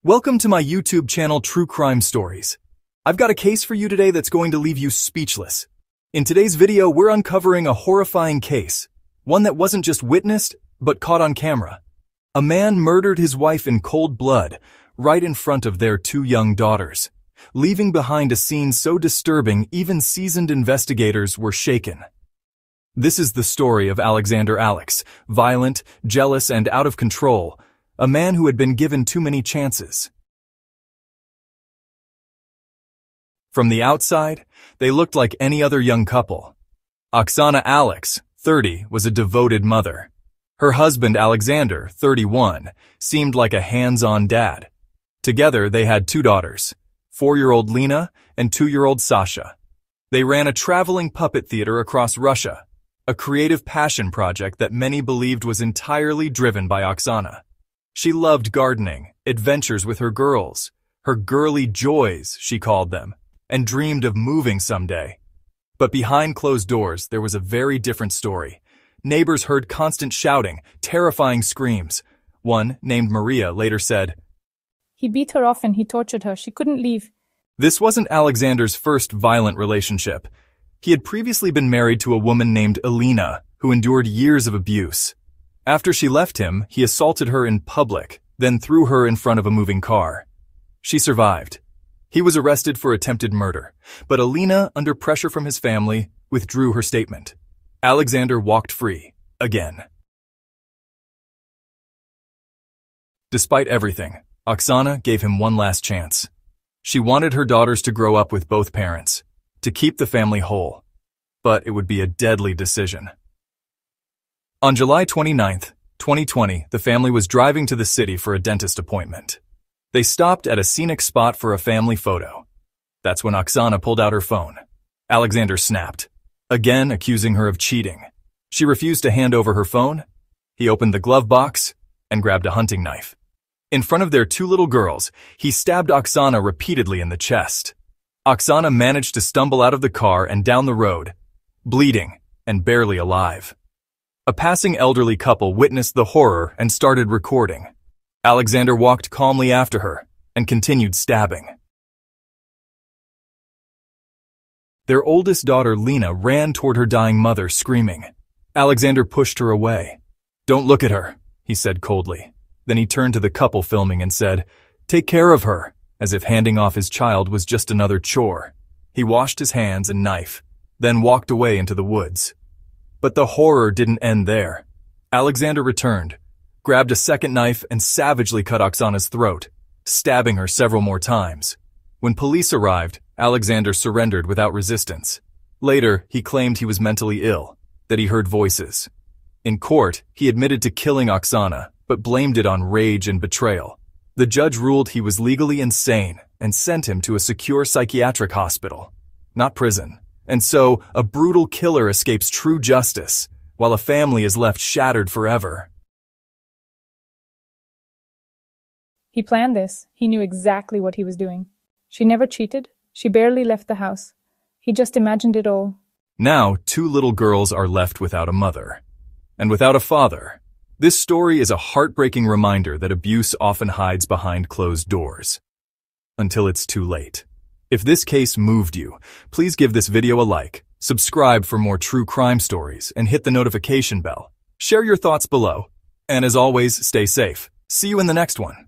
Welcome to my YouTube channel, True Crime Stories. I've got a case for you today that's going to leave you speechless. In today's video, we're uncovering a horrifying case, one that wasn't just witnessed, but caught on camera. A man murdered his wife in cold blood, right in front of their two young daughters, leaving behind a scene so disturbing even seasoned investigators were shaken. This is the story of Alexander Alex, violent, jealous, and out of control, a man who had been given too many chances. From the outside, they looked like any other young couple. Oksana Alex, 30, was a devoted mother. Her husband, Alexander, 31, seemed like a hands-on dad. Together, they had two daughters, 4-year-old Lena and 2-year-old Sasha. They ran a traveling puppet theater across Russia, a creative passion project that many believed was entirely driven by Oksana. She loved gardening, adventures with her girls, her girly joys, she called them, and dreamed of moving someday. But behind closed doors, there was a very different story. Neighbors heard constant shouting, terrifying screams. One, named Maria, later said, "He beat her often, he tortured her, she couldn't leave." This wasn't Alexander's first violent relationship. He had previously been married to a woman named Elena, who endured years of abuse. After she left him, he assaulted her in public, then threw her in front of a moving car. She survived. He was arrested for attempted murder, but Elena, under pressure from his family, withdrew her statement. Alexander walked free, again. Despite everything, Oksana gave him one last chance. She wanted her daughters to grow up with both parents, to keep the family whole. But it would be a deadly decision. On July 29, 2020, the family was driving to the city for a dentist appointment. They stopped at a scenic spot for a family photo. That's when Oksana pulled out her phone. Alexander snapped, again accusing her of cheating. She refused to hand over her phone. He opened the glove box and grabbed a hunting knife. In front of their two little girls, he stabbed Oksana repeatedly in the chest. Oksana managed to stumble out of the car and down the road, bleeding and barely alive. A passing elderly couple witnessed the horror and started recording. Alexander walked calmly after her and continued stabbing. Their oldest daughter, Lena, ran toward her dying mother, screaming. Alexander pushed her away. "Don't look at her," he said coldly. Then he turned to the couple filming and said, "Take care of her," as if handing off his child was just another chore. He washed his hands and knife, then walked away into the woods. But the horror didn't end there. Alexander returned, grabbed a second knife and savagely cut Oksana's throat, stabbing her several more times. When police arrived, Alexander surrendered without resistance. Later, he claimed he was mentally ill, that he heard voices. In court, he admitted to killing Oksana, but blamed it on rage and betrayal. The judge ruled he was legally insane and sent him to a secure psychiatric hospital, not prison. And so, a brutal killer escapes true justice, while a family is left shattered forever. He planned this. He knew exactly what he was doing. She never cheated. She barely left the house. He just imagined it all. Now, two little girls are left without a mother, and without a father. This story is a heartbreaking reminder that abuse often hides behind closed doors, until it's too late. If this case moved you, please give this video a like, subscribe for more true crime stories, and hit the notification bell. Share your thoughts below. And as always, stay safe. See you in the next one.